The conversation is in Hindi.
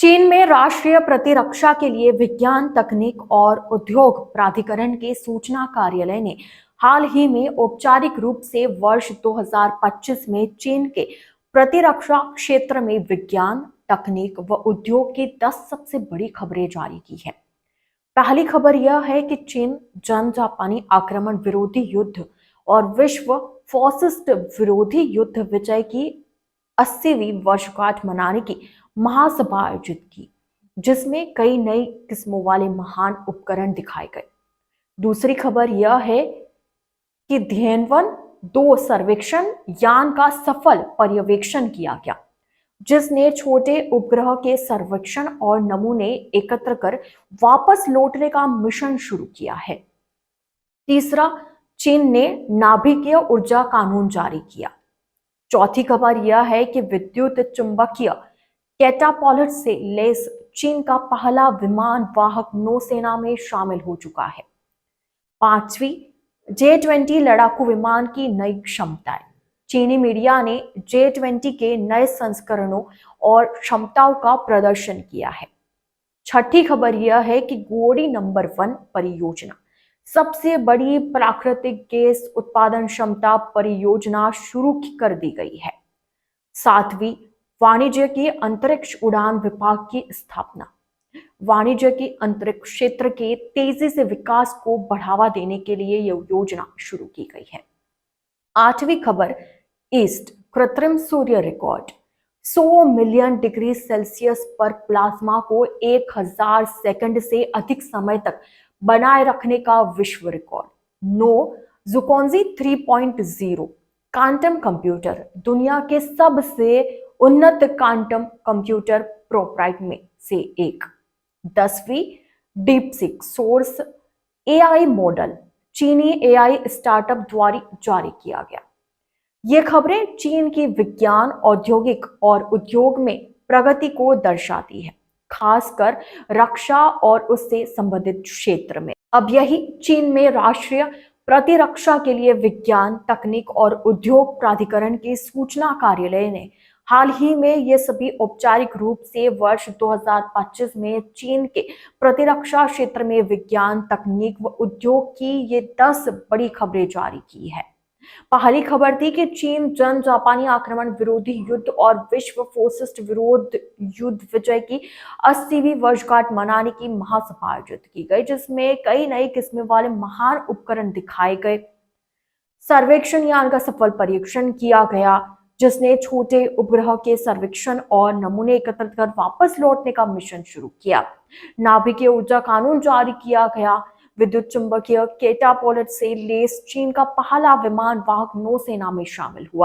चीन में राष्ट्रीय प्रतिरक्षा के लिए विज्ञान तकनीक और उद्योग प्राधिकरण के सूचना कार्यालय ने हाल ही में औपचारिक रूप से वर्ष 2025 में चीन के प्रतिरक्षा क्षेत्र में विज्ञान तकनीक व उद्योग की 10 सबसे बड़ी खबरें जारी की है। पहली खबर यह है कि चीन जन जापानी आक्रमण विरोधी युद्ध और विश्व फासिस्ट विरोधी युद्ध विजय की 80वीं वर्षगांठ मनाने की महासभा आयोजित की, जिसमें कई नई किस्मों वाले महान उपकरण दिखाए गए। दूसरी खबर यह है कि ध्यानवन 2 सर्वेक्षण यान का सफल पर्यवेक्षण किया गया, जिसने छोटे उपग्रह के सर्वेक्षण और नमूने एकत्र कर वापस लौटने का मिशन शुरू किया है। तीसरा, चीन ने नाभिकीय ऊर्जा कानून जारी किया। चौथी खबर यह है कि विद्युत चुंबकीय कैटापॉलिट से लैस चीन का पहला विमान वाहक नौसेना में शामिल हो चुका है। पांचवी, J-20 लड़ाकू विमान की नई क्षमताएं। चीनी मीडिया ने J-20 के नए संस्करणों और क्षमताओं का प्रदर्शन किया है। छठी खबर यह है कि गोड़ी नंबर 1 परियोजना, सबसे बड़ी प्राकृतिक गैस उत्पादन क्षमता परियोजना शुरू कर दी गई है। सातवीं, वाणिज्य की अंतरिक्ष उड़ान विभाग की स्थापना। वाणिज्य की अंतरिक्ष क्षेत्र के तेजी से विकास को बढ़ावा देने के लिए यह योजना शुरू की गई है। आठवीं खबर, ईस्ट कृत्रिम सूर्य रिकॉर्ड। 100 मिलियन डिग्री सेल्सियस पर प्लाज्मा को 1000 सेकंड से अधिक समय तक बनाए रखने का विश्व रिकॉर्ड। 9, ज़ुकोंजी 3.0 क्वांटम कंप्यूटर, दुनिया के सबसे उन्नत क्वांटम कंप्यूटर प्रोटोटाइप में से एक। 10वीं, डीपसीक सोर्स एआई मॉडल, चीनी एआई स्टार्टअप द्वारा जारी किया गया। ये खबरें चीन की विज्ञान, औद्योगिक और उद्योग में प्रगति को दर्शाती है, खासकर रक्षा और उससे संबंधित क्षेत्र में। अब यही चीन में राष्ट्रीय प्रतिरक्षा के लिए विज्ञान तकनीक और उद्योग प्राधिकरण के सूचना कार्यालय ने हाल ही में ये सभी औपचारिक रूप से वर्ष 2025 में चीन के प्रतिरक्षा क्षेत्र में विज्ञान तकनीक व उद्योग की ये 10 बड़ी खबरें जारी की है। पहली खबर थी कि चीन जन जापानी आक्रमण विरोधी युद्ध और विश्व फासिस्ट विरोध युद्ध विजय की 80वीं वर्षगांठ मनाने की महासभा आयोजित की गई, जिसमें कई नई किस्में वाले महान उपकरण दिखाए गए। सर्वेक्षण यान का सफल परीक्षण किया गया, जिसने छोटे उपग्रह के सर्वेक्षण और नमूने एकत्र कर वापस लौटने का मिशन शुरू किया। नाभिकीय ऊर्जा कानून जारी किया गया। विद्युत चुंबकीय कैटापॉलिट से लैस चीन का पहला विमान वाहक नौसेना में शामिल हुआ।